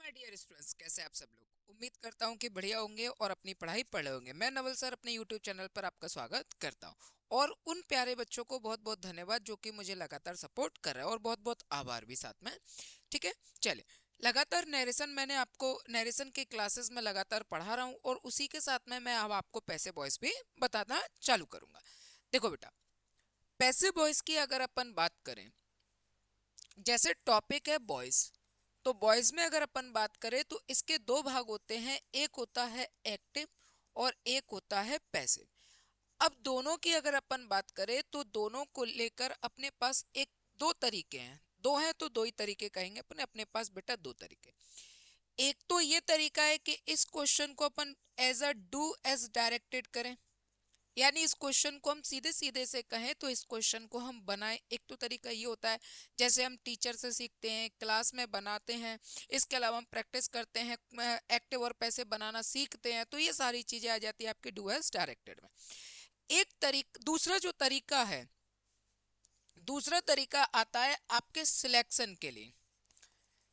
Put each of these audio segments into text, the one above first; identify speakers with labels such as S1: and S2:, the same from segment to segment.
S1: My dear students, कैसे आप सब लोग। उम्मीद करता हूँ कि बढ़िया होंगे और अपनी पढ़ाई पढ़ रहे होंगे। मैं नवल सर अपने यूट्यूब चैनल पर आपका स्वागत करता हूँ और उन प्यारे बच्चों को बहुत बहुत धन्यवाद जो कि मुझे लगातार सपोर्ट कर रहे हैं और बहुत बहुत आभार भी साथ में। ठीक है, चलिए। लगातार नरेशन मैंने आपको नरेशन के क्लासेस में लगातार पढ़ा रहा हूँ और उसी के साथ में मैं अब आपको पैसे वॉइस भी बताना चालू करूंगा। देखो बेटा, पैसे वॉइस की अगर अपन बात करें, जैसे टॉपिक है बॉयज, तो बॉयज में अगर अपन बात करें तो इसके दो भाग होते हैं, एक होता है एक्टिव और एक होता है पैसिव। अब दोनों की अगर अपन बात करें तो दोनों को लेकर अपने पास एक दो तरीके हैं। दो हैं तो दो ही तरीके कहेंगे अपने अपने पास बेटा, दो तरीके। एक तो ये तरीका है कि इस क्वेश्चन को अपन as a do as directed करें, यानी इस क्वेश्चन को हम सीधे सीधे से कहें तो इस क्वेश्चन को हम बनाएं। एक तो तरीका ये होता है जैसे हम टीचर से सीखते हैं, क्लास में बनाते हैं, इसके अलावा हम प्रैक्टिस करते हैं, एक्टिव और पैसे बनाना सीखते हैं, तो ये सारी चीजें आ जाती है आपके डू एज डायरेक्टेड में। दूसरा जो तरीका है, दूसरा तरीका आता है आपके सिलेक्शन के लिए।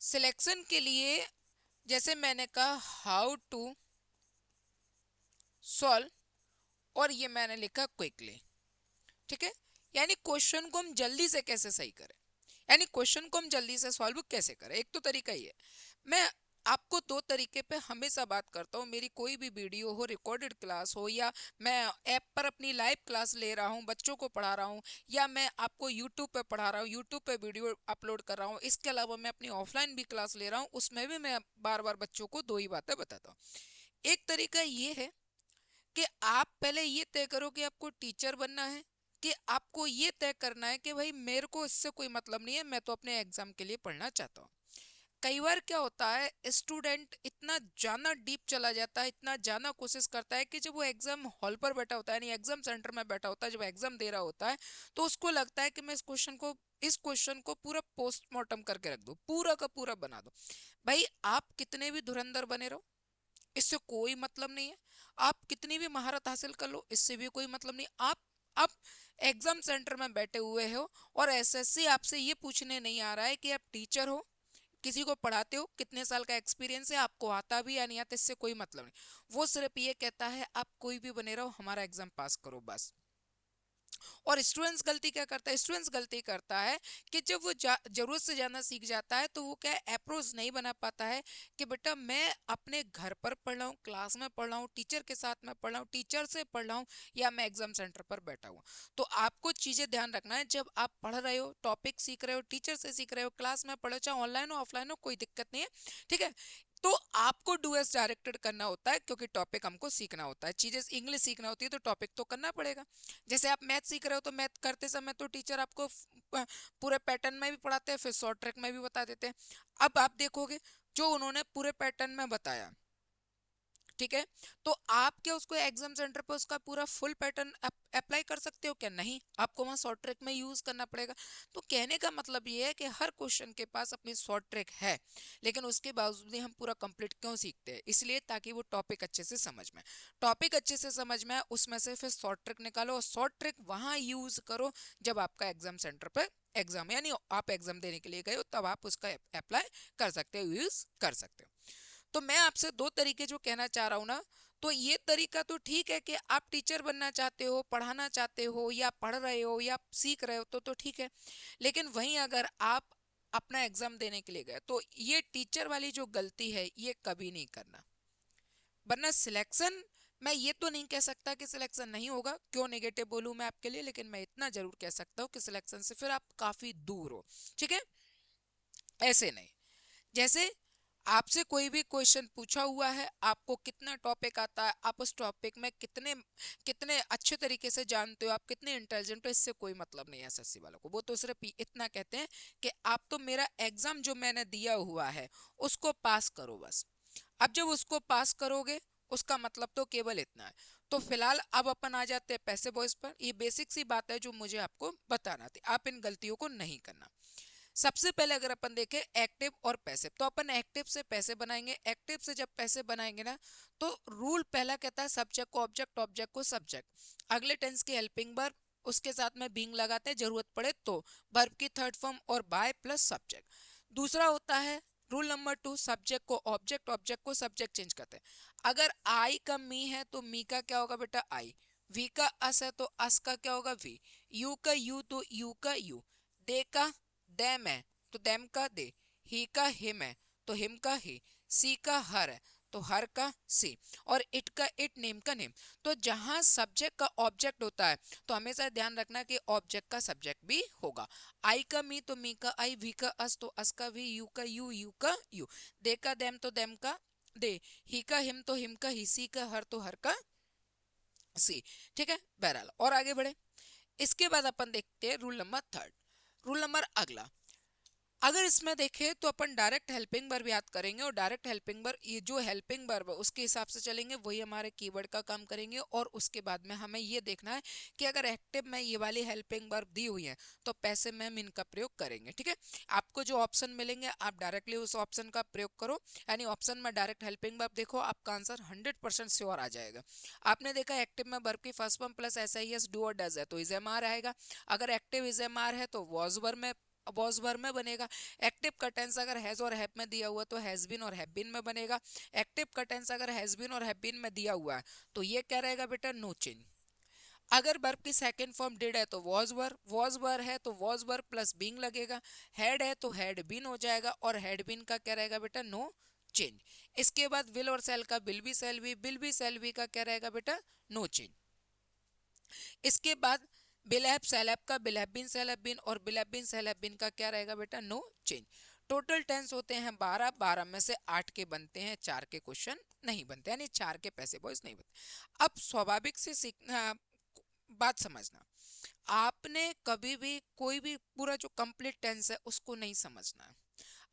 S1: सिलेक्शन के लिए जैसे मैंने कहा हाउ टू सॉल्व, और ये मैंने लिखा क्विकली। ठीक है, यानी क्वेश्चन को हम जल्दी से कैसे सही करें, यानी क्वेश्चन को हम जल्दी से सॉल्व कैसे करें। एक तो तरीका ये है। मैं आपको दो तरीके पे हमेशा बात करता हूँ, मेरी कोई भी वीडियो हो, रिकॉर्डेड क्लास हो, या मैं ऐप पर अपनी लाइव क्लास ले रहा हूँ, बच्चों को पढ़ा रहा हूँ, या मैं आपको यूट्यूब पे पढ़ा रहा हूँ, यूट्यूब पे वीडियो अपलोड कर रहा हूँ, इसके अलावा मैं अपनी ऑफलाइन भी क्लास ले रहा हूँ, उसमें भी मैं बार बार बच्चों को दो ही बातें बताता हूँ। एक तरीका ये है कि आप पहले ये तय करो कि आपको टीचर बनना है, कि आपको ये तय करना है कि भाई मेरे को इससे कोई मतलब नहीं है, मैं तो अपने एग्जाम के लिए पढ़ना चाहता हूँ। कई बार क्या होता है, स्टूडेंट इतना जाना डीप चला जाता है, इतना जाना कोशिश करता है कि जब वो एग्जाम हॉल पर बैठा होता है, यानी एग्जाम सेंटर में बैठा होता है, जब एग्जाम दे रहा होता है, तो उसको लगता है कि मैं इस क्वेश्चन को पूरा पोस्टमार्टम करके रख दूं, पूरा का पूरा बना दो। भाई आप कितने भी धुरंधर बने रहो, इससे कोई मतलब नहीं है। आप कितनी भी महारत हासिल कर लो, इससे भी कोई मतलब नहीं। आप एग्जाम सेंटर में बैठे हुए हो और एसएससी आपसे ये पूछने नहीं आ रहा है कि आप टीचर हो, किसी को पढ़ाते हो, कितने साल का एक्सपीरियंस है, आपको आता भी या नहीं आता, इससे कोई मतलब नहीं। वो सिर्फ ये कहता है आप कोई भी बने रहो, हमारा एग्जाम पास करो बस। और स्टूडेंट्स गलती क्या करता है, स्टूडेंट्स गलती करता है कि जब वो जरूरत से ज्यादा सीख जाता है तो वो क्या अप्रोच नहीं बना पाता है कि बेटा मैं अपने घर पर पढ़ रहा हूँ, क्लास में पढ़ रहा हूँ, टीचर के साथ में पढ़ रहा हूँ, टीचर से पढ़ रहा हूँ, या मैं एग्जाम सेंटर पर बैठा हुआ। तो आपको चीजें ध्यान रखना है, जब आप पढ़ रहे हो, टॉपिक सीख रहे हो, टीचर से सीख रहे हो, क्लास में पढ़ो, चाहे ऑनलाइन हो ऑफलाइन हो, कोई दिक्कत नहीं है। ठीक है, तो आपको डू एस डायरेक्टेड करना होता है, क्योंकि टॉपिक हमको सीखना होता है। चीजें इंग्लिश सीखना होती है तो टॉपिक तो करना पड़ेगा। जैसे आप मैथ सीख रहे हो तो मैथ करते समय तो टीचर आपको पूरे पैटर्न में भी पढ़ाते हैं, फिर शॉर्ट ट्रैक में भी बता देते हैं। अब आप देखोगे जो उन्होंने पूरे पैटर्न में बताया, ठीक है, तो आप क्या उसको एग्जाम सेंटर पर उसका पूरा फुल पैटर्न अप्लाई कर सकते हो? क्या नहीं, आपको वहां शॉर्ट ट्रैक में यूज करना पड़ेगा। तो कहने का मतलब ये है कि हर क्वेश्चन के पास अपनी शॉर्ट ट्रैक है, लेकिन उसके बावजूद भी हम पूरा कंप्लीट क्यों सीखते हैं? इसलिए ताकि वो टॉपिक अच्छे से समझ में, टॉपिक अच्छे से समझ में आए, उसमें से फिर शॉर्ट ट्रैक निकालो और शॉर्ट ट्रैक वहां यूज करो जब आपका एग्जाम सेंटर पर एग्जाम, यानी आप एग्जाम देने के लिए गए हो, तब आप उसका अप्लाई कर सकते हो, यूज कर सकते हो। तो मैं आपसे दो तरीके जो कहना चाह रहा हूँ ना, तो ये तरीका तो ठीक है कि आप टीचर बनना चाहते हो, पढ़ाना चाहते हो, या पढ़ रहे हो, या सीख रहे हो, तो ठीक है। लेकिन वहीं अगर आप अपना एग्जाम देने के लिए गए तो ये टीचर वाली जो गलती है ये कभी नहीं करना। वरना सिलेक्शन, मैं ये तो नहीं कह सकता कि सिलेक्शन नहीं होगा, क्यों नेगेटिव बोलूं मैं आपके लिए, लेकिन मैं इतना जरूर कह सकता हूँ कि सिलेक्शन से फिर आप काफी दूर हो। ठीक है, ऐसे नहीं। जैसे आपसे कोई भी क्वेश्चन पूछा हुआ है, आपको कितना टॉपिक आता है, आप उस टॉपिक में कितने कितने अच्छे तरीके से जानते हो, आप कितने इंटेलिजेंट हो, इससे कोई मतलब नहीं है एसएससी वालों को। वो तो सिर्फ इतना कहते हैं कि आप तो मेरा एग्जाम जो मैंने दिया हुआ है उसको पास करो बस। अब जब उसको पास करोगे, उसका मतलब तो केवल इतना है। तो फिलहाल अब अपन आ जाते हैं पैसे बॉयज पर। ये बेसिक सी बात है जो मुझे आपको बताना थी, आप इन गलतियों को नहीं करना। सबसे पहले अगर अपन देखें एक्टिव और पैसिव, तो अपन एक्टिव से पैसे बनाएंगे। एक्टिव से जब पैसे बनाएंगे ना, तो रूल पहला कहता है सब्जेक्ट को ऑब्जेक्ट, ऑब्जेक्ट को सब्जेक्ट, अगले टेंस की हेल्पिंग वर्ब, उसके साथ में बीइंग लगाते हैं, जरूरत पड़े तो वर्ब की थर्ड फॉर्म और बाय प्लस सब्जेक्ट। दूसरा होता है रूल नंबर 2, सब्जेक्ट को ऑब्जेक्ट, ऑब्जेक्ट को सब्जेक्ट चेंज करते हैं। अगर आई का मी है तो मी का क्या होगा बेटा आई, वी का अस है तो अस का क्या होगा वी, यू का यू तो यू का यू, दे का देम है तो देम का दे, ही का हिम है तो हिम का ही, सी का हर है तो हर का सी, और इट का इट, नेम का नेम। तो जहां सब्जेक्ट का ऑब्जेक्ट होता है तो हमेशा ध्यान रखना कि ऑब्जेक्ट का सब्जेक्ट भी होगा। आई का मी तो मी का आई, वी का अस तो अस का वी, यू का यू, यू का यू, दे का देम तो देम का दे, ही का हिम तो हिम का ही, सी का हर तो हर का सी। ठीक है, बहरहाल और आगे बढ़े। इसके बाद अपन देखते हैं रूल नंबर 3। रूल नंबर अगला, अगर इसमें देखें तो अपन डायरेक्ट हेल्पिंग वर्ब याद करेंगे, और डायरेक्ट हेल्पिंग वर्ब, ये जो हेल्पिंग वर्ब है उसके हिसाब से चलेंगे, वही हमारे कीवर्ड का काम करेंगे। और उसके बाद में हमें ये देखना है कि अगर एक्टिव में ये वाली हेल्पिंग वर्ब दी हुई है तो पैसे में हम इनका प्रयोग करेंगे। ठीक है, आपको जो ऑप्शन मिलेंगे आप डायरेक्टली उस ऑप्शन का प्रयोग करो, यानी ऑप्शन में डायरेक्ट हेल्पिंग वर्ब देखो, आपका आंसर 100% श्योर आ जाएगा। आपने देखा एक्टिव में वर्ब की first form plus S I S do और डज है तो इज एम आर आएगा, अगर एक्टिव इज एम आर है तो वॉज वर्ब में, वॉज वर्ब में बनेगा। एक्टिव का टेंस अगर हैज और हैव में दिया हुआ तो हैज बीन और हैव बीन में बनेगा। एक्टिव का टेंस अगर हैज बीन और हैव बीन में दिया हुआ है तो ये क्या रहेगा बेटा, नो चेंज। अगर वर्ब की सेकंड फॉर्म डिड है तो वॉज वर्ब, वॉज वर्ब है तो वॉज वर्ब प्लस बीइंग लगेगा, हैड है तो हैड बीन हो जाएगा, और हैड बीन का क्या रहेगा बेटा, नो चेंज। इसके बाद विल और सेल का will be shall be, will be shall be का क्या रहेगा बेटा, नो चेंज। इसके बाद बिल हैव सेल हैव का will have been shall have been, और will have been shall have been का क्या रहेगा बेटा, नो चेंज। टोटल टेंस होते हैं 12, 12 में से 8 के बनते हैं, 4 के क्वेश्चन नहीं बनते, यानी 4 के पैसे बॉयज नहीं बनते। अब स्वाभाविक से सीखना, बात समझना, आपने कभी भी कोई भी पूरा जो कंप्लीट टेंस है उसको नहीं समझना है,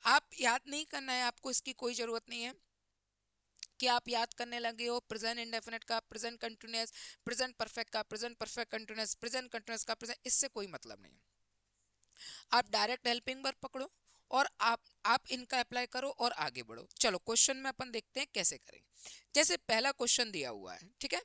S1: आप याद नहीं करना है, आपको इसकी कोई जरूरत नहीं है कि आप याद करने लगे हो प्रेजेंट इंडेफिनिट का, प्रेजेंट कंटिन्यूअस, प्रेजेंट परफेक्ट का, present perfect continuous, present continuous का प्रेजेंट, इससे कोई मतलब नहीं है। आप डायरेक्ट हेल्पिंग वर्ब पकड़ो और आप इनका अप्लाई करो और आगे बढ़ो। चलो क्वेश्चन में अपन देखते हैं कैसे करेंगे। जैसे पहला क्वेश्चन दिया हुआ है, ठीक है,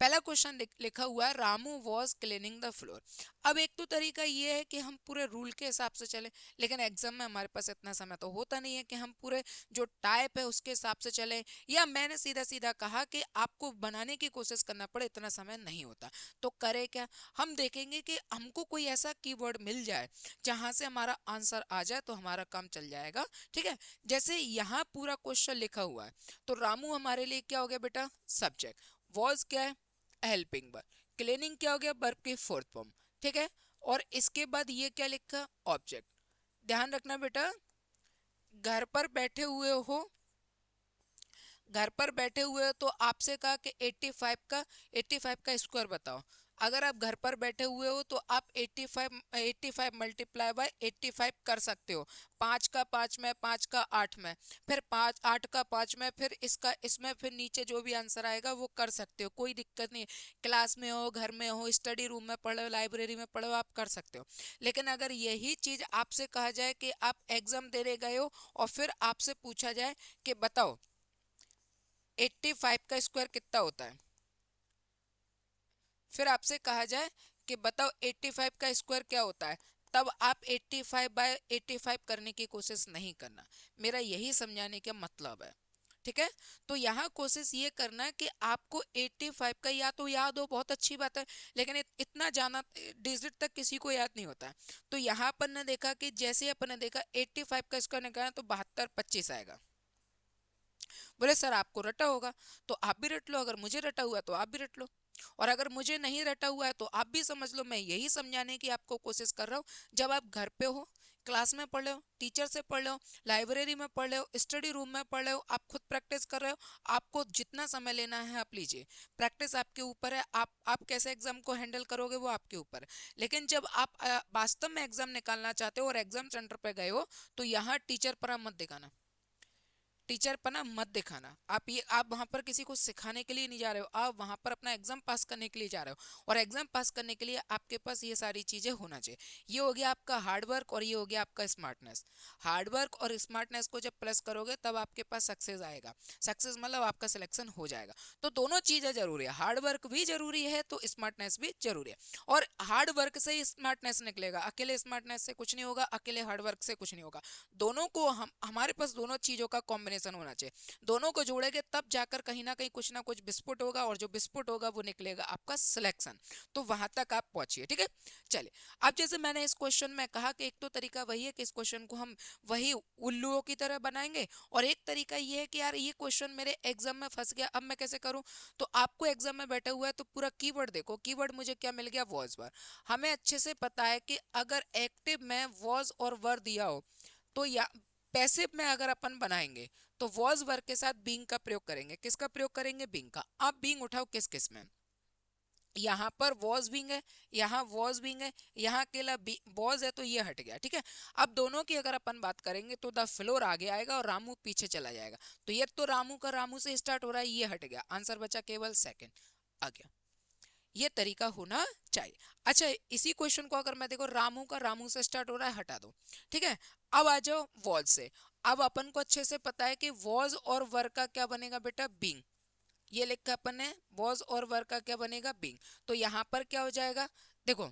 S1: पहला क्वेश्चन लिखा हुआ है Ramu was cleaning the floor. अब एक तो तरीका ये है कि हम पूरे रूल के हिसाब से चले, लेकिन एग्जाम में हमारे पास इतना समय तो होता नहीं है कि हम पूरे जो टाइप है उसके हिसाब से चले, या मैंने सीधा सीधा कहा कि आपको बनाने की कोशिश करना पड़े, इतना समय नहीं होता। तो करे क्या, हम देखेंगे कि हमको कोई ऐसा कीवर्ड मिल जाए जहां से हमारा आंसर आ जाए तो हमारा काम चल जाएगा। ठीक है, जैसे यहाँ पूरा क्वेश्चन लिखा हुआ है तो रामू हमारे लिए क्या हो गया बेटा, सब्जेक्ट, वॉज क्या है, हेल्पिंग वर्ब, क्लीनिंग क्या हो गया, वर्ब की फोर्थ फॉर्म। ठीक है, और इसके बाद ये क्या लिखा, ऑब्जेक्ट। ध्यान रखना बेटा, घर पर बैठे हुए हो, घर पर बैठे हुए हो तो आपसे कहा कि 85 का स्क्वायर बताओ। अगर आप घर पर बैठे हुए हो तो आप 85 मल्टीप्लाई बाय 85 कर सकते हो, 5 का 5 में, 5 का 8 में, फिर 5 8 का 5 में, फिर इसका इसमें, फिर नीचे जो भी आंसर आएगा वो कर सकते हो, कोई दिक्कत नहीं। क्लास में हो, घर में हो, स्टडी रूम में पढ़ो, लाइब्रेरी में पढ़ो, आप कर सकते हो। लेकिन अगर यही चीज आपसे कहा जाए कि आप एग्जाम देने गए हो और फिर आपसे पूछा जाए कि बताओ 85 का स्क्वायर कितना होता है, फिर आपसे कहा जाए कि बताओ 85 का स्क्वायर क्या होता है, तब आप 85 बाय 85 करने की कोशिश नहीं करना। मेरा यही समझाने का मतलब है। ठीक है, तो यहाँ कोशिश ये करना है कि आपको 85 का या तो याद हो, बहुत अच्छी बात है, लेकिन इतना जाना डिजिट तक किसी को याद नहीं होता है। तो यहाँ अपन ने देखा कि जैसे अपन ने देखा 85 का स्क्वायर निकालना तो 72 25 आएगा। बोले सर आपको रटा होगा, तो आप भी रट लो, अगर मुझे रटा हुआ तो आप भी रट लो, और अगर मुझे नहीं रटा हुआ है तो आप भी समझ लो। मैं यही समझाने की आपको कोशिश कर रहा हूँ। जब आप घर पे हो, क्लास में पढ़ रहे हो, टीचर से पढ़ रहे हो, लाइब्रेरी में पढ़ रहे हो, स्टडी रूम में पढ़ रहे हो, आप खुद प्रैक्टिस कर रहे हो, आपको जितना समय लेना है आप लीजिए, प्रैक्टिस आपके ऊपर है, आप कैसे एग्जाम को हैंडल करोगे वो आपके ऊपर है। लेकिन जब आप वास्तव में एग्जाम निकालना चाहते हो और एग्जाम सेंटर पे गए हो तो यहाँ टीचर पर आप मत दिखाना। टीचर पना मत दिखाना। आप वहां पर किसी को सिखाने के लिए नहीं जा रहे हो, आप वहां पर अपना एग्जाम पास करने के लिए जा रहे हो, और एग्जाम पास करने के लिए आपके पास ये सारी चीजें होना चाहिए। ये हो गया आपका हार्डवर्क और ये हो गया आपका स्मार्टनेस। हार्डवर्क और स्मार्टनेस को जब प्लस करोगे तब आपके पास सक्सेस आएगा। सक्सेस मतलब आपका सिलेक्शन हो जाएगा। तो दोनों चीजें जरूरी है, हार्डवर्क भी जरूरी है तो स्मार्टनेस भी जरूरी है। और हार्ड वर्क से ही स्मार्टनेस निकलेगा, अकेले स्मार्टनेस से कुछ नहीं होगा, अकेले हार्ड वर्क से कुछ नहीं होगा। दोनों को हमारे पास दोनों चीजों का कॉम्बिनेशन होना चाहिए। दोनों को जोड़ेंगे तब जाकर कहीं ना कुछ विस्फोट होगा, और जो विस्फोट होगा वो निकलेगा आपका सिलेक्शन। तो वहां तक आप पहुंचिए, ठीक है। चलिए, अब जैसे मैंने इस क्वेश्चन में कहा कि एक तो तरीका वही है कि इस क्वेश्चन को हम वही उल्लुओं की तरह बनाएंगे, और एक तरीका ये है कि यार ये क्वेश्चन मेरे एग्जाम में फंस गया, अब मैं कैसे करूं। तो आपको एग्जाम में बैठा हुआ है तो पूरा कीवर्ड देखो, कीवर्ड मुझे क्या मिल गया, वॉज वर। हमें अच्छे से पता है कि अगर एक्टिव में वॉज और वर दिया हो तो या पैसिव में अगर अपन बनाएंगे तो वॉज वर्ग के साथ बीइंग का प्रयोग करेंगे। किसका प्रयोग करेंगे, बीइंग का। अब बीइंग उठाओ किस किस में, यहाँ पर वॉज बीइंग है, यहाँ वॉज बीइंग है, यहाँ अकेला वॉज है तो ये हट गया, ठीक है। अब दोनों की अगर अपन बात करेंगे तो द फ्लोर आगे आएगा और रामू पीछे चला जाएगा। तो ये तो रामू का रामू से स्टार्ट हो रहा है, ये हट गया, आंसर बचा केवल सेकंड आ गया। ये तरीका होना चाहिए। अच्छा, इसी क्वेश्चन को अगर मैं देखो, रामू का रामू से स्टार्ट हो रहा है, हटा दो, ठीक है। अब आ जाओ वॉज से। अब अपन को अच्छे से पता है कि वॉज और वर का क्या बनेगा बेटा, बीइंग। ये लिखा अपन ने, वॉज और वर का क्या बनेगा, बीइंग। तो यहां पर क्या हो जाएगा, देखो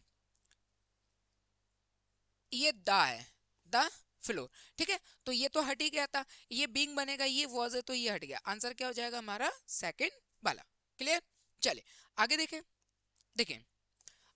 S1: ये द है, द फ्लोर, ठीक है। तो ये तो हट ही गया था, ये बीइंग बनेगा, ये वॉज है तो ये हट गया, आंसर क्या हो जाएगा हमारा, सेकंड वाला। क्लियर। चले आगे देखें। देखें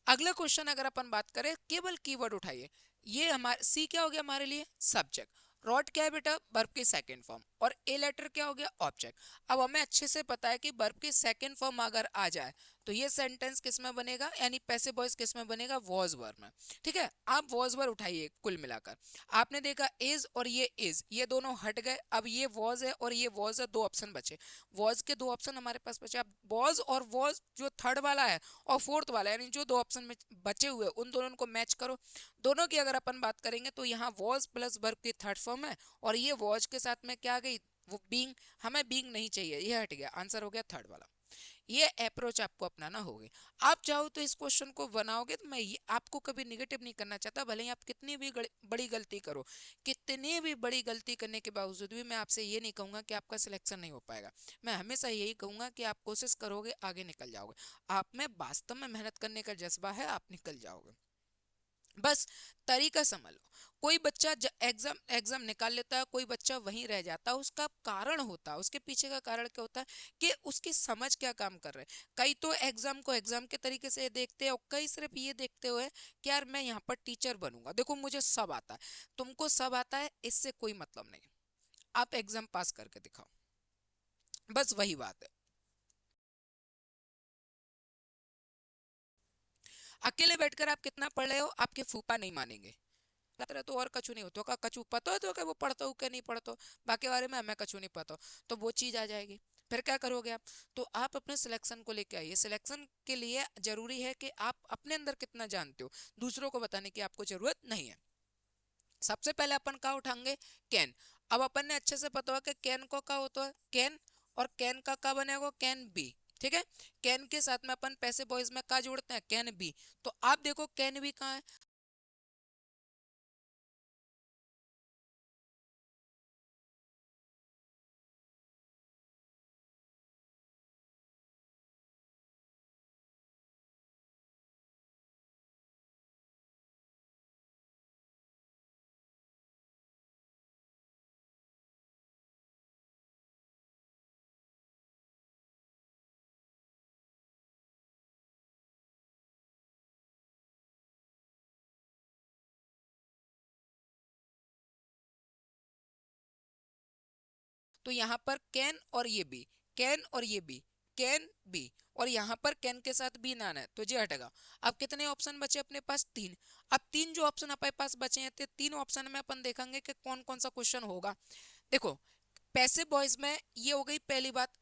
S1: अगला क्वेश्चन, अगर अपन बात करें, केवल कीवर्ड उठाइए। ये हमारे सी क्या हो गया हमारे लिए, सब्जेक्ट। रॉट क्या है बेटा, वर्ब की सेकंड फॉर्म। और ए लेटर क्या हो गया, ऑब्जेक्ट। अब हमें अच्छे से पता है कि वर्ब की सेकंड फॉर्म अगर आ जाए तो ये सेंटेंस किस में बनेगा, यानी पैसिव वॉइस किस में बनेगा, वॉज वर्ब में, ठीक है। आप वॉज वर्ब उठाइए, कुल मिलाकर आपने देखा इज और ये इज, ये दोनों हट गए। अब ये वॉज है और ये वॉज है, दो ऑप्शन बचे। वॉज के दो ऑप्शन हमारे पास बचे। अब वॉज और वॉज जो थर्ड वाला है और फोर्थ वाला, यानी जो दो ऑप्शन में बचे हुए उन दोनों को मैच करो। दोनों की अगर अपन बात करेंगे तो यहाँ वॉज प्लस वर्ब की थर्ड फॉर्म है, और ये वॉज के साथ में क्या आ गई, वो बीइंग। हमें बीइंग नहीं चाहिए, ये हट गया, आंसर हो गया थर्ड वाला। ये अप्रोच आपको अपनाना होगी। आप चाहो तो इस क्वेश्चन को बनाओगे, तो मैं आपको कभी निगेटिव नहीं करना चाहता, भले ही आप कितनी भी बड़ी गलती करो। कितनी भी बड़ी गलती करने के बावजूद भी मैं आपसे ये नहीं कहूंगा कि आपका सिलेक्शन नहीं हो पाएगा। मैं हमेशा यही कहूंगा कि आप कोशिश करोगे, आगे निकल जाओगे। आप में वास्तव में मेहनत करने का जज्बा है, आप निकल जाओगे। बस तरीका समझ लो। कोई बच्चा एग्जाम एग्जाम निकाल लेता है, कोई बच्चा वहीं रह जाता है, उसका कारण होता है, उसके पीछे का कारण क्या होता है कि उसकी समझ क्या काम कर रहे हैं। कई तो एग्जाम को एग्जाम के तरीके से देखते हैं, और कई सिर्फ ये देखते हुए कि यार मैं यहाँ पर टीचर बनूंगा, देखो मुझे सब आता है। तुमको सब आता है इससे कोई मतलब नहीं, आप एग्जाम पास करके दिखाओ, बस वही बात है। अकेले बैठकर आप कितना पढ़ रहे हो आपके फूफा नहीं मानेंगे। तरह तो और कछु नहीं होता का, कछु पता है तो क्या वो पढ़ता हूँ क्या नहीं पढ़ता हूँ, बाकी बारे में हमें कछु नहीं पता, तो वो चीज आ जाएगी। फिर क्या करोगे आप, तो आप अपने सिलेक्शन को लेके आइए। सिलेक्शन के लिए जरूरी है कि आप अपने अंदर कितना जानते हो, दूसरों को बताने की आपको जरूरत नहीं है। सबसे पहले अपन का उठाएंगे, कैन। अब अपन ने अच्छे से पता हुआ कि कैन को क्या होता है, कैन। और कैन का क्या बनेगा, कैन बी, ठीक है। कैन के साथ में अपन पैसे बॉयज में क्या जोड़ते हैं, कैन बी। तो आप देखो कैन बी कहाँ है, तो यहाँ पर कैन और ये बी, कैन और ये बी, कैन बी। और यहाँ पर कैन के साथ बी ना है तो ये हटेगा। अब कितने ऑप्शन बचे अपने पास, तीन। अब तीन जो ऑप्शन अपने पास बचे हैं, तो तीन ऑप्शन में अपन देखेंगे कि कौन कौन सा क्वेश्चन होगा। देखो पैसिव वॉइस में ये हो गई पहली बात।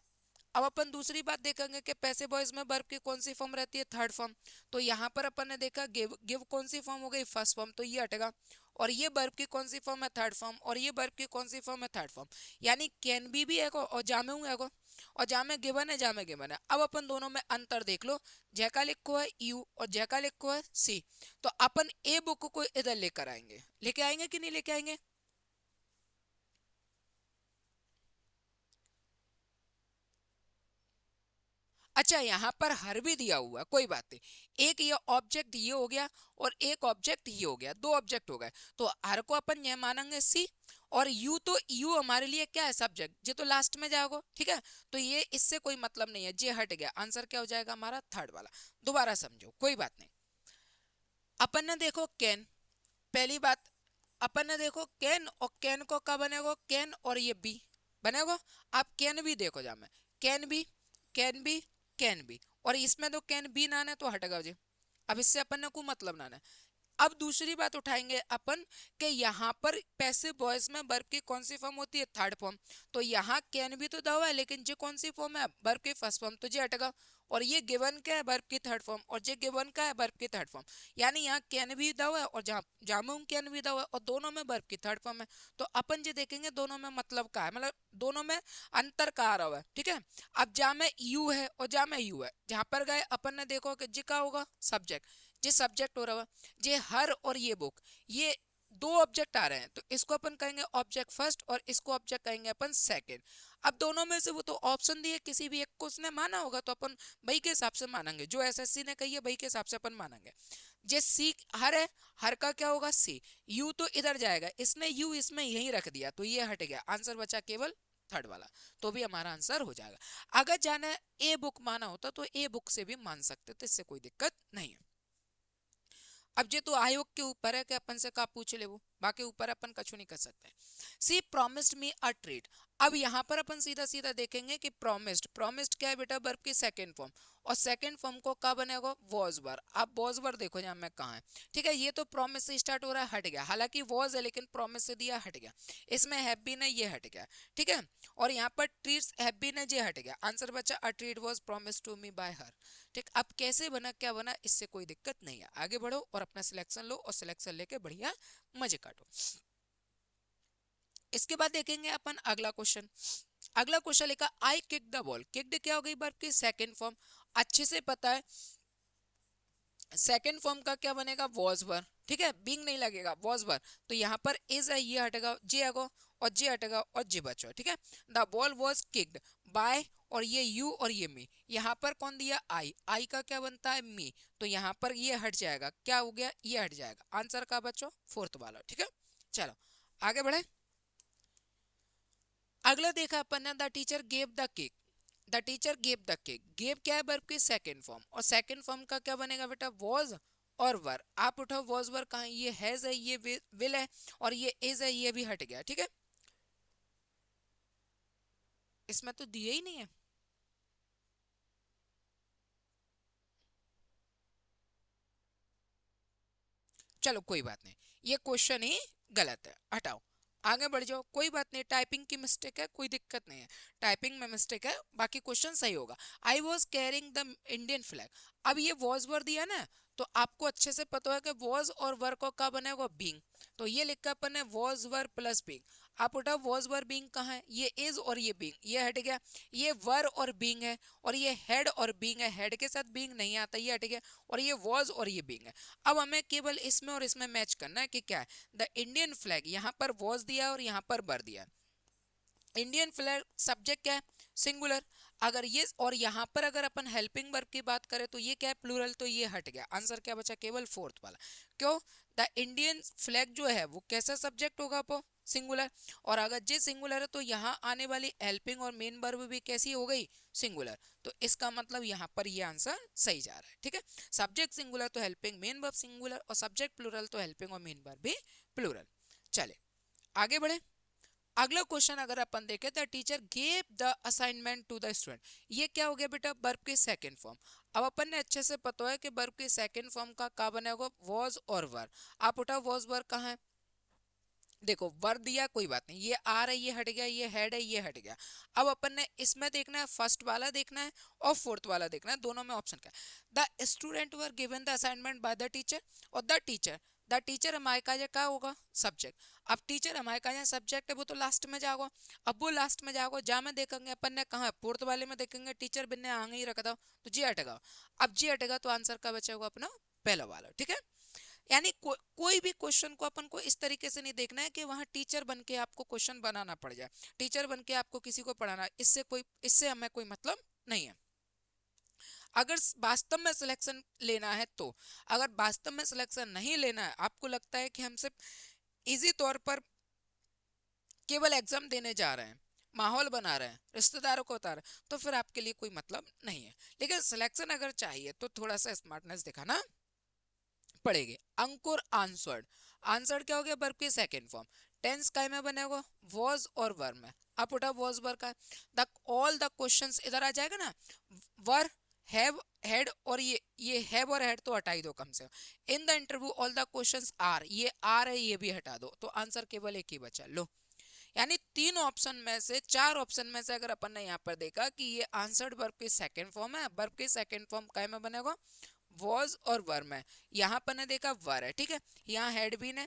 S1: अब अपन दूसरी बात देखेंगे कि पैसिव वॉइस में वर्ब की कौन सी फॉर्म रहती है, थर्ड फॉर्म। तो यहाँ पर अपन ने देखा गिव, गिव कौन सी फॉर्म हो गई, फर्स्ट फॉर्म, तो ये हटेगा। और ये वर्ब की कौन सी फॉर्म है, थर्ड फॉर्म, और ये वर्ब की कौन सी फॉर्म है, थर्ड फॉर्म। यानी कैन भी है और जामे हूँ है, और जामे गिवन है, जामे गिवन है। अब अपन दोनों में अंतर देख लो, जैका लिखो है यू और जैका लिखो है सी। तो अपन ए बुक को इधर लेकर आएंगे, लेके आएंगे कि नहीं लेके आएंगे? अच्छा, यहाँ पर हर भी दिया हुआ है, कोई बात नहीं। एक ये ऑब्जेक्ट ये हो गया और एक ऑब्जेक्ट ये हो गया, दो ऑब्जेक्ट हो गए। तो हर को अपन ये मानेंगे सी, और यू तो यू हमारे लिए क्या है, सब्जेक्ट, ये तो लास्ट में जाएगा, ठीक है। तो ये इससे कोई मतलब नहीं है, जे हट गया, आंसर क्या हो जाएगा हमारा, थर्ड वाला। दोबारा समझो, कोई बात नहीं। अपन ने देखो कैन, पहली बात, अपन ने देखो कैन, और कैन को क्या बनेगा, कैन और ये बी बनेगा। आप कैन भी देखो जा में, can be, can be, can be, और इसमें तो कैन बी ना है तो हटेगा जी। अब इससे अपन ने कोई मतलब ना है। अब दूसरी बात उठाएंगे अपन कि यहाँ पर पैसिव वॉइस में वर्ब की कौन सी फॉर्म होती है, थर्ड फॉर्म। तो यहाँ कैन भी तो दवा है, लेकिन जो कौन सी फॉर्म है, वर्ब की फर्स्ट फॉर्म, तो ये हटेगा। और ये गिवन क्या है, वर्ब की थर्ड फॉर्म, और ये गिवन का है, वर्ब की थर्ड फॉर्म। यानी यहाँ कैन भी दवा है और जहाँ जामुन कैन भी दवा है, और दोनों में वर्ब की थर्ड फॉर्म है। तो अपन ये देखेंगे दोनों में मतलब का है, मतलब दोनों में अंतर का आ रहा है, ठीक है। अब जहाँ में यू है और जहाँ में यू है, जहाँ पर गए अपन ने देखो कि जी का होगा, सब्जेक्ट, जी सब्जेक्ट हो रहा है। ये हर और ये बुक, ये दो ऑब्जेक्ट आ रहे हैं, तो इसको अपन कहेंगे ऑब्जेक्ट फर्स्ट और इसको ऑब्जेक्ट कहेंगे अपन सेकंड। अब दोनों में से वो तो ऑप्शन दिए, किसी भी एक को उसने माना होगा, तो अपन भाई के हिसाब से मानेंगे, जो एसएससी ने कही है भाई के हिसाब से अपन मानेंगे। जे सी हर है, हर का क्या होगा, सी। यू तो इधर जाएगा, इसने यू इसमें यही रख दिया, तो ये हट गया, आंसर बचा केवल थर्ड वाला। तो भी हमारा आंसर हो जाएगा। अगर जाना ए बुक माना होता तो ए बुक से भी मान सकते, तो इससे कोई दिक्कत नहीं है। अब ये तो आयोग के ऊपर है कि अपन से का पूछ ले, वो बाकी ऊपर अपन कछु नहीं कर सकते। सी प्रोमिस्ड मी अ ट्रीट। अब यहाँ पर अपन सीधा सीधा देखेंगे कि प्रोमिस्ड, प्रोमिस्ड क्या है बेटा, वर्ब की सेकंड फॉर्म, और सेकंड फॉर्म को क्या बनेगा, वॉज वर। अब वॉज वर देखो यहाँ में कहाँ है, ठीक है। ये तो प्रोमिस से स्टार्ट हो रहा है, हट गया, हालांकि वॉज है लेकिन प्रोमिस से दिया, हट गया। इसमें हैव बीन है, ये हट गया, ठीक है। और यहाँ पर ट्रीट्स हैव बीन है, ये हट गया, आंसर बचा a treat was promised to me by her. ठीक, अब कैसे बना क्या बना, इससे कोई दिक्कत नहीं है। आगे बढ़ो और अपना सिलेक्शन लो, और सिलेक्शन लेके बढ़िया मजे काटो। इसके बाद देखेंगे अपन अगला क्वेश्चन। अगला क्वेश्चन लिखा आई किक द बॉल। किक्ड क्या हो गई, वर्ब की सेकंड फॉर्म, अच्छे से पता है। सेकंड फॉर्म का क्या बनेगा, वॉज वर, ठीक है, बींग नहीं लगेगा, वॉज वर। तो यहाँ पर इज है, ये हटेगा, जे आगो, और जे हटेगा, और जे बचो, ठीक है। The ball was kicked bye, और ये यू और ये मी, यहाँ पर कौन दिया, आई, आई का क्या बनता है, मी। तो यहाँ पर ये हट जाएगा, क्या हो गया, ये हट जाएगा, आंसर का बच्चों फोर्थ वाला, ठीक है। चलो आगे बढ़े। अगला देखा अपन ने, the teacher gave the cake. The teacher gave the cake, gave क्या है, वर्ब की सेकंड फॉर्म, और सेकंड फॉर्म का क्या बनेगा बेटा, वॉज और वर। आप उठाओ, वॉज वर कहाँ है, ये हैज है, ये विल है, और ये इज है, ये भी हट गया, ठीक है। इसमें तो दिए ही नहीं है। चलो कोई बात नहीं, ये क्वेश्चन ही गलत है, हटाओ। आगे बढ़ जाओ, कोई बात नहीं, टाइपिंग की मिस्टेक है, कोई दिक्कत नहीं है। टाइपिंग में मिस्टेक है, बाकी क्वेश्चन सही होगा। I was carrying the Indian flag. अब ये वॉज वर दिया ना, तो आपको अच्छे से पता है कि वॉज और वर को क्या बनेगा, बींग। तो ये लिखा अपन है वॉज वर प्लस बींग। आप उठाओ, वॉज वर बींग कहाँ है, ये इज और ये बींग, ये हट गया। ये वर और बींग है, और ये हेड और बींग है, हेड के साथ बींग नहीं आता, ये हट गया। और ये वॉज और ये बींग है। अब हमें केवल इसमें और इसमें मैच करना है कि क्या है, द इंडियन फ्लैग, यहाँ पर वॉज दिया और यहाँ पर वर दिया। इंडियन फ्लैग सब्जेक्ट क्या है, सिंगुलर। अगर ये और यहाँ पर अगर अपन हेल्पिंग वर्ब की बात करें तो ये क्या है, प्लूरल, तो ये हट गया, आंसर क्या बचा, केवल फोर्थ वाला। क्यों, द इंडियन फ्लैग जो है वो कैसा सब्जेक्ट होगा, आपको सिंगुलर। और अगर ये सिंगुलर है तो यहाँ आने वाली हेल्पिंग और मेन वर्ब भी कैसी हो गई, सिंगुलर। तो इसका मतलब यहाँ पर ये आंसर सही जा रहा है, ठीक है। सब्जेक्ट सिंगुलर तो हेल्पिंग मेन वर्ब सिंगुलर, और सब्जेक्ट प्लूरल तो हेल्पिंग और मेन वर्ब भी प्लूरल। चले आगे बढ़े। अगला क्वेश्चन अगर अपन देखें, the teacher gave the assignment to the student. ये क्या हो गया बेटा, वर्ब की सेकंड फॉर्म। अब अपन ने अच्छे से पता है कि वर्ब की सेकंड फॉर्म का क्या बनेगा, वॉज और वर। आप उठाओ, वॉज वर कहाँ है, देखो वर दिया, कोई बात नहीं, ये आर है, ये हट गया, ये हेड है, ये हट गया। अब अपन ने इसमें देखना है, फर्स्ट वाला देखना है और फोर्थ वाला देखना है, दोनों में ऑप्शन क्या है। The student were given the assignment by the teacher, और द टीचर, द टीचर हमारे का क्या होगा, सब्जेक्ट। अब टीचर हमारे का सब्जेक्ट है, वो तो लास्ट में जाओगा। अब वो लास्ट में जाओगा, जा में देखेंगे अपन ने कहा फोर्थ वाले में देखेंगे टीचर बिन ने आगे ही रखा था, तो जी हटेगा। अब जी हटेगा तो आंसर का बचा होगा अपना पहला वाला, ठीक है। यानी कोई भी क्वेश्चन को अपन को इस तरीके से नहीं देखना है कि वहां टीचर बन के आपको क्वेश्चन बनाना पड़ जाए, टीचर बन के आपको किसी को पढ़ाना, इससे हमें कोई मतलब नहीं है। अगर वास्तव में सिलेक्शन लेना है तो, अगर वास्तव में सिलेक्शन नहीं लेना है, आपको लगता है कि हम सिर्फ इजी तौर पर केवल एग्जाम देने जा रहे हैं, माहौल बना रहे हैं, रिश्तेदारों को उतार, तो फिर आपके लिए कोई मतलब नहीं है। लेकिन सिलेक्शन अगर चाहिए तो थोड़ा सा स्मार्टनेस दिखाना पड़ेगी। अंकुर आंसर्ड, आंसर्ड क्या हो गया, वर्ब की सेकंड फॉर्म। टेंस काय में बनेगा, वॉज और वर में। अब उठा वॉज वर का, द ऑल द क्वेश्चंस इधर आ जाएगा ना, वर हैव हेड, और ये हैव और हेड तो हटा ही दो कम से कम। In the interview all the questions are, ये आर है ये भी हटा दो, तो आंसर केवल एक ही बचा। लो, यानी तीन ऑप्शन में से, चार ऑप्शन में से अगर अपन ने यहाँ पर देखा कि ये आंसर्ड वर्ब की सेकंड फॉर्म है, वर्ब की सेकंड फॉर्म काय में बनेगा, वॉज और वर में। यहाँ पर ने देखा वर है, ठीक है, यहाँ हेड बीन है,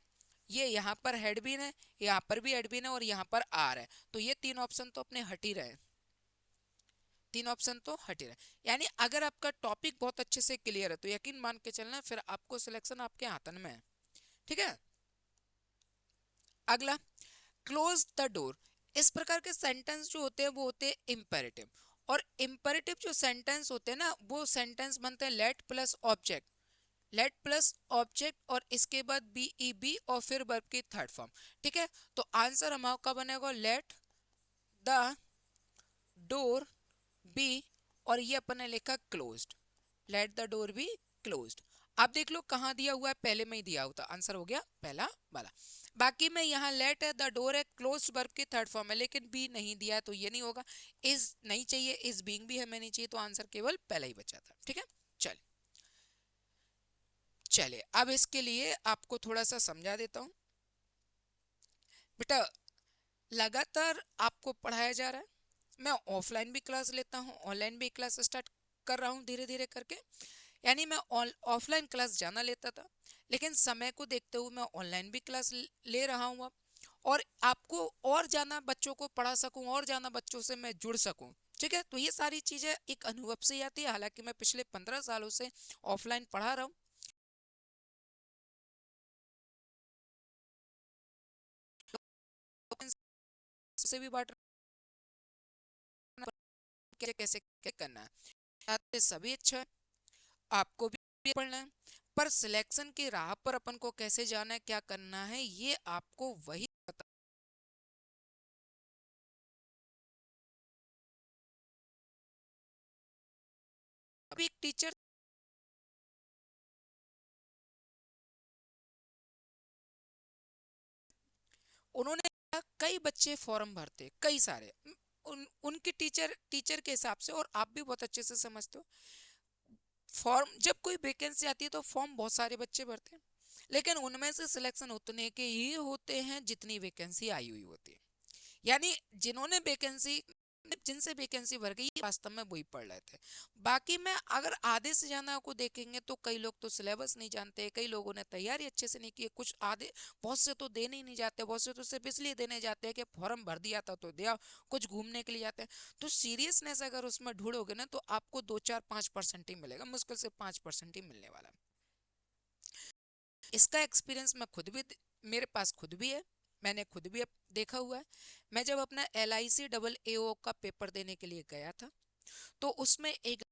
S1: ये यहाँ पर हेड बीन है, यहाँ पर भी हेड बीन है, और यहाँ पर आर है, तो ये तीन ऑप्शन तो अपने हट ही रहे, तीन ऑप्शन तो हट ही रहे। यानी अगर आपका टॉपिक बहुत अच्छे से क्लियर है तो यकीन मान के चलना फिर आपको सिलेक्शन आपके हाथन में है, ठीक है। अगला, क्लोज द डोर। इस प्रकार के सेंटेंस जो होते हैं वो होते हैं इंपेरेटिव, और इंपेरेटिव जो सेंटेंस होते हैं ना, वो सेंटेंस बनते हैं late plus object, late plus object और इसके बाद बी ई बी और फिर वर्ब की थर्ड फॉर्म, ठीक है। तो आंसर हमारा का बनेगा लेट द डोर बी, और ये अपन ने लिखा closed, let the door be closed. आप देख लो कहाँ दिया हुआ है, पहले में ही दिया होता, आंसर हो गया पहला वाला। बाकी में यहाँ लेट है, द डोर है, क्लोज्ड वर्ब की थर्ड फॉर्म है, लेकिन बी नहीं दिया है तो ये नहीं होगा, इज नहीं चाहिए, इज बीइंग भी हमें नहीं चाहिए, तो आंसर केवल पहला ही बचा था, ठीक है। चल चलिए अब इसके लिए आपको थोड़ा सा समझा देता हूँ। बेटा लगातार आपको पढ़ाया जा रहा है, मैं ऑफलाइन भी क्लास लेता हूँ, ऑनलाइन भी क्लास स्टार्ट कर रहा हूँ धीरे धीरे करके। यानी मैं ऑफलाइन क्लास जाना लेता था, लेकिन समय को देखते हुए मैं ऑनलाइन भी क्लास ले रहा हूँ अब, और आपको और ज्यादा बच्चों को पढ़ा सकूं, और ज्यादा बच्चों से मैं जुड़ सकूं, ठीक है। तो ये सारी चीजें एक अनुभव से ही आती है, हालांकि मैं पिछले 15 सालों से ऑफलाइन पढ़ा रहा हूँ, से भी बांट कैसे कैसे करना है, सभी अच्छा है, आपको भी पढ़ना है, पर सिलेक्शन की राह पर अपन को कैसे जाना है, क्या करना है, ये आपको वही पता। अभी एक टीचर, उन्होंने कई बच्चे फॉर्म भरते, कई सारे, उनकी टीचर टीचर के हिसाब से, और आप भी बहुत अच्छे से समझते हो, फॉर्म जब कोई वैकेंसी आती है तो फॉर्म बहुत सारे बच्चे भरते हैं, लेकिन उनमें से सिलेक्शन उतने के ही होते हैं जितनी वैकेंसी आई हुई होती है। यानी जिन्होंने वैकेंसी, जिनसे वैकेंसी भर गई वास्तव में वही पढ़ रहे थे। बाकी में अगर आधे से ज्यादा को देखेंगे तो कई लोग तो सिलेबस नहीं जानते, कई लोगों ने तैयारी अच्छे से नहीं की है, कुछ आधे, बहुत से तो देने ही नहीं जाते, बहुत से तो सिर्फ इसलिए देने जाते हैं कि फॉर्म भर दिया था तो दिया, कुछ घूमने के लिए जाते हैं। तो सीरियसनेस अगर उसमें ढूंढोगे ना तो आपको 2 4 5% ही मिलेगा, मुश्किल से 5% ही मिलने वाला। इसका एक्सपीरियंस मैं खुद भी, मेरे पास खुद भी है, मैंने खुद भी देखा हुआ है। मैं जब अपना LIC AA का पेपर देने के लिए गया था तो उसमें एक,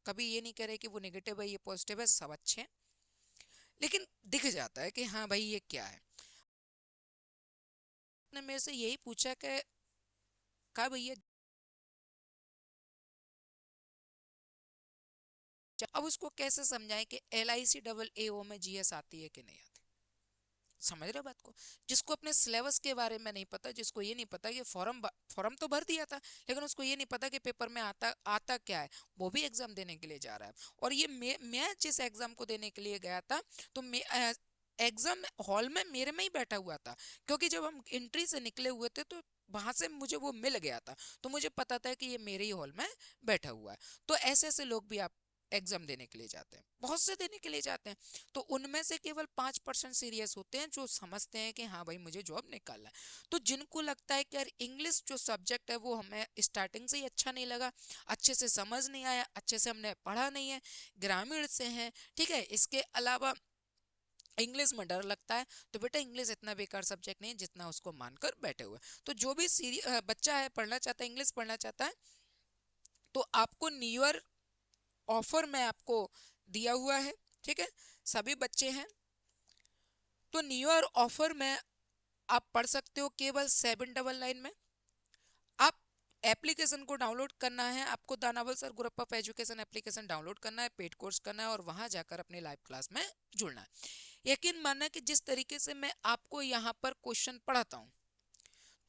S1: कभी ये नहीं कह रहे कि वो नेगेटिव है ये पॉजिटिव है, सब अच्छे हैं, लेकिन दिख जाता है कि हाँ भाई ये क्या है। ने मेरे से यही पूछा कि कहा भैया, अब उसको कैसे समझाएं कि LIC AA में GS आती है कि नहीं आती। समझ रहे हो बात को? जिसको अपने सिलेबस के बारे में नहीं पता, जिसको ये नहीं पता कि फॉर्म तो भर दिया था, लेकिन उसको ये नहीं पता कि पेपर में आता आता क्या है, वो भी एग्जाम देने के लिए जा रहा है। और ये मैं जिस एग्जाम को देने के लिए गया था, तो मैं एग्जाम हॉल में मेरे में ही बैठा हुआ था, क्योंकि जब हम एंट्री से निकले हुए थे तो वहां से मुझे वो मिल गया था, तो मुझे पता था कि ये मेरे ही हॉल में बैठा हुआ है। तो ऐसे ऐसे लोग भी आप एग्जाम देने के लिए जाते हैं, बहुत से देने के लिए जाते हैं। तो उनमें से केवल 5% सीरियस होते हैं, जो समझते हैं कि हाँ भाई मुझे जॉब निकालना है। तो जिनको लगता है कि यार इंग्लिश जो सब्जेक्ट है वो हमें स्टार्टिंग से ही अच्छा नहीं लगा, अच्छे से समझ नहीं आया, अच्छे से हमने पढ़ा नहीं है, ग्रामीण से हैं, ठीक है, इसके अलावा इंग्लिश में डर लगता है, तो बेटा इंग्लिश इतना बेकार सब्जेक्ट नहीं है जितना उसको मानकर बैठे हुए। तो जो भी बच्चा है पढ़ना चाहता है, इंग्लिश पढ़ना चाहता है, तो आपको न्यू ईयर ऑफर में आपको दिया हुआ है, ठीक है, सभी बच्चे हैं, तो न्यू ईयर ऑफर में आप पढ़ सकते हो केवल 799 में। आप एप्लीकेशन को डाउनलोड करना है, आपको दानावल sir group of education application download करना है, पेड कोर्स करना है और वहां जाकर अपनी लाइव क्लास में जुड़ना है। यकीन मानना कि जिस तरीके से मैं आपको यहाँ पर क्वेश्चन पढ़ाता हूँ,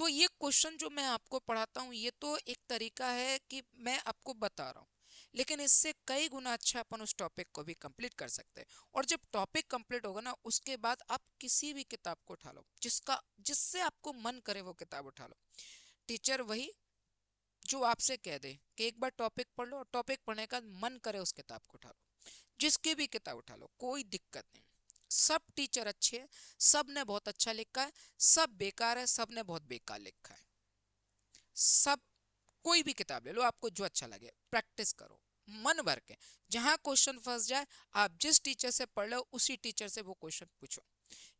S1: तो ये क्वेश्चन जो मैं आपको पढ़ाता हूँ ये तो एक तरीका है कि मैं आपको बता रहा हूँ, लेकिन इससे कई गुना अच्छा अपन उस टॉपिक को भी कंप्लीट कर सकते हैं। और जब टॉपिक कंप्लीट होगा ना, उसके बाद आप किसी भी किताब को उठा लो, जिससे आपको मन करे वो किताब उठा लो। टीचर वही जो आपसे कह दे कि एक बार टॉपिक पढ़ लो, और टॉपिक पढ़ने का मन करे उस किताब को उठा लो, जिसकी भी किताब उठा लो, कोई दिक्कत नहीं। सब टीचर अच्छे हैं, सब ने बहुत अच्छा लिखा है, सब बेकार है, सब ने बहुत बेकार लिखा है। सब कोई भी किताब ले लो, आपको जो अच्छा लगे, प्रैक्टिस करो मन भर के। जहां क्वेश्चन फंस जाए, आप जिस टीचर से पढ़ लो उसी टीचर से वो क्वेश्चन पूछो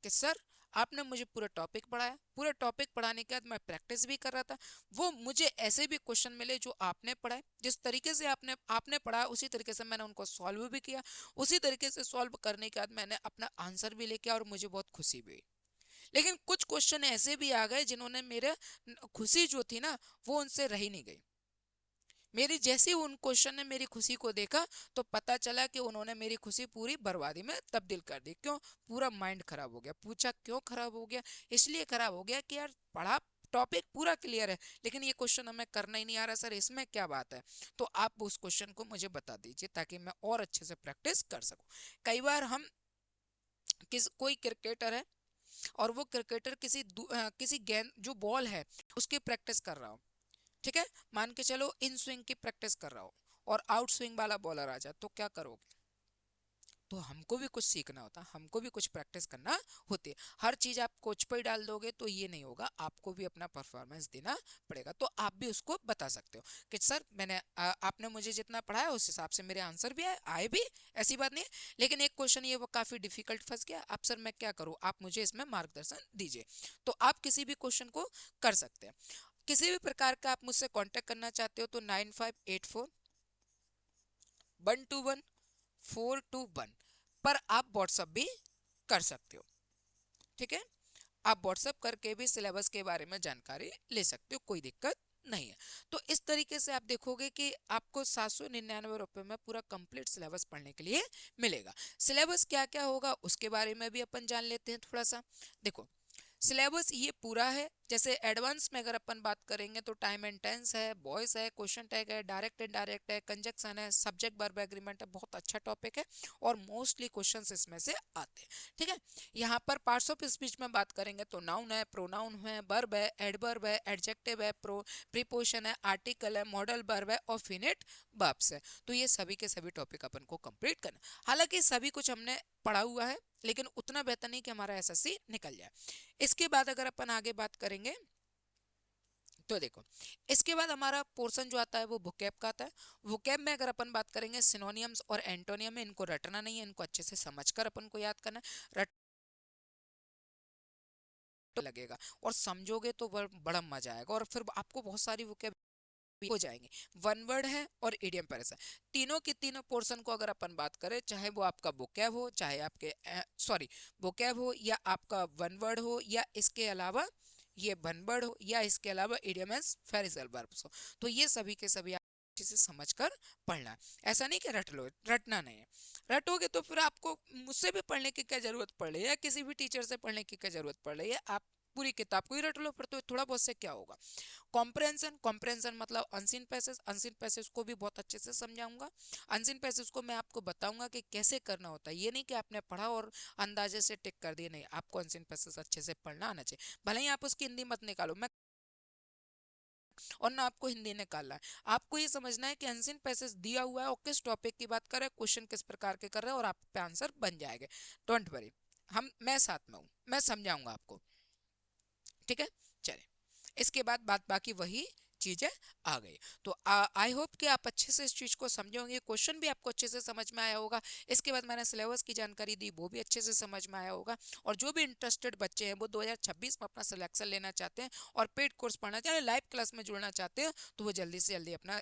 S1: कि सर आपने मुझे पूरा टॉपिक पढ़ाया, पूरा टॉपिक पढ़ाने के बाद मैं प्रैक्टिस भी कर रहा था, वो मुझे ऐसे भी क्वेश्चन मिले जो आपने पढ़ाए, जिस तरीके से आपने आपने पढ़ा उसी तरीके से मैंने उनको सॉल्व भी किया, उसी तरीके से सॉल्व करने के बाद मैंने अपना आंसर भी लेके और मुझे बहुत खुशी भी हुई। लेकिन कुछ क्वेश्चन ऐसे भी आ गए जिन्होंने मेरे खुशी जो थी ना, वो उनसे रही नहीं गई। मेरी जैसे उन क्वेश्चन ने मेरी खुशी को देखा, तो पता चला कि उन्होंने मेरी खुशी पूरी बर्बादी में तब्दील कर दी। क्यों? पूरा माइंड खराब हो गया। पूछा क्यों खराब हो गया? इसलिए खराब हो गया कि यार पढ़ा, टॉपिक पूरा क्लियर है, लेकिन ये क्वेश्चन हमें करना ही नहीं आ रहा सर, इसमें क्या बात है? तो आप उस क्वेश्चन को मुझे बता दीजिए ताकि मैं और अच्छे से प्रैक्टिस कर सकूं। कई बार हम कोई क्रिकेटर है और वो क्रिकेटर किसी गेंद जो बॉल है उसकी प्रैक्टिस कर रहा हो, ठीक है, मान के चलो इन स्विंग की प्रैक्टिस कर रहा हो, और आउट स्विंग वाला बॉलर आ जाए, तो क्या करोगे? तो हमको भी कुछ सीखना होता, हमको भी कुछ प्रैक्टिस करना होती है। हर चीज आप कोच पर ही डाल दोगे तो ये नहीं होगा, आपको भी अपना परफॉर्मेंस देना पड़ेगा। तो आप भी उसको बता सकते हो कि सर आपने मुझे जितना पढ़ाया उस हिसाब से मेरे आंसर भी आए भी, ऐसी बात नहीं है, लेकिन एक क्वेश्चन ये वो काफी डिफिकल्ट फंस गया, अब सर मैं क्या करूँ, आप मुझे इसमें मार्गदर्शन दीजिए। तो आप किसी भी क्वेश्चन को कर सकते हैं। किसी भी प्रकार का आप मुझसे कांटेक्ट करना चाहते हो तो 9584 121 421 पर आप व्हाट्सअप भी कर सकते हो, ठीक है, आप व्हाट्सअप करके भी सिलेबस के बारे में जानकारी ले सकते हो, कोई दिक्कत नहीं है। तो इस तरीके से आप देखोगे कि आपको 799 रुपये में पूरा कंप्लीट सिलेबस पढ़ने के लिए मिलेगा। सिलेबस क्या क्या होगा उसके बारे में भी अपन जान लेते हैं थोड़ा सा। देखो, सिलेबस ये पूरा है। जैसे एडवांस में अगर अपन बात करेंगे तो टाइम एंड टेंस है, वॉइस है, क्वेश्चन टैग है, डायरेक्ट इनडायरेक्ट है, कंजक्शन है, सब्जेक्ट वर्ब एग्रीमेंट है, बहुत अच्छा टॉपिक है और मोस्टली क्वेश्चंस इसमें से आते हैं, ठीक है। यहाँ पर पार्ट्स ऑफ स्पीच में बात करेंगे तो नाउन है, प्रोनाउन है, वर्ब है, एडवर्ब है, एडजेक्टिव है, प्रीपोजिशन है, आर्टिकल है, मॉडल वर्ब है और फिनिट वर्ब्स है। तो ये सभी के सभी टॉपिक अपन को कंप्लीट करना। हालांकि सभी कुछ हमने पढ़ा हुआ है, लेकिन उतना बेहतर नहीं कि हमारा एसएससी निकल जाए। इसके बाद अगर अपन आगे बात करेंगे तो देखो, इसके बाद हमारा पोर्शन जो आता है वो वोकैब का आता है। वोकैब में अगर अपन बात करेंगे सिनोनियम्स और एंटोनियम में, इनको रटना नहीं है, इनको अच्छे से समझकर अपन को याद करना है। रट तो लगेगा और समझोगे तो बड़ा मजा आएगा, और फिर आपको बहुत सारी वोकैब हो जाएंगे। वन वर्ड है और इडियम पैरास है, तीनों के तीनों पोर्शन को अगर अपन बात करें, चाहे वो आपका वोकैब हो, चाहे आपके सॉरी वोकैब हो, या आपका वन वर्ड हो, या इसके अलावा ये वन वर्ड हो, या इसके अलावा इडियम एंड फ्रेजल वर्ब्स हो, तो ये सभी के सभी अच्छे से समझ कर पढ़ना है। ऐसा नहीं कि रट लो, रटना नहीं है। रटोगे तो फिर आपको मुझसे भी पढ़ने की क्या जरूरत पड़ रही है, या किसी भी टीचर से पढ़ने की क्या जरूरत पड़ रही है, आप पूरी किताब को ही रट लो फिर, तो थोड़ा बहुत से क्या होगा। कॉम्प्रहेंशन, कॉम्प्रहेंशन मतलब अनसीन पैसेज, अनसीन पैसेज को भी बहुत अच्छे से समझाऊंगा। अनसीन पैसेज को मैं आपको बताऊंगा कि कैसे करना होता है, ये नहीं कि आपने पढ़ा और अंदाजे से टिक कर दिए, नहीं, आपको अनसीन पैसेज अच्छे से पढ़ना आना चाहिए। भले ही आप उसकी हिंदी मत निकालो, मैं और ना आपको हिंदी निकालना है, आपको ये समझना है कि अनसीन पैसेज दिया हुआ है और किस टॉपिक की बात कर रहा है, क्वेश्चन किस प्रकार के कर रहे हैं, और आप पे आंसर बन जाएगा। डोंट वरी, हम मैं साथ में हूँ, मैं समझाऊंगा आपको, ठीक है। चले, इसके बाद बात बाकी वही चीजें आ गई। तो आई होप कि आप अच्छे से इस चीज को समझे होंगे, क्वेश्चन भी आपको अच्छे से समझ में आया होगा। इसके बाद मैंने सिलेबस की जानकारी दी, वो भी अच्छे से समझ में आया होगा। और जो भी इंटरेस्टेड बच्चे हैं, वो 2026 में अपना सिलेक्शन लेना चाहते हैं और पेड कोर्स पढ़ना चाहते हैं, लाइव क्लास में जुड़ना चाहते हैं, तो वो जल्दी से जल्दी अपना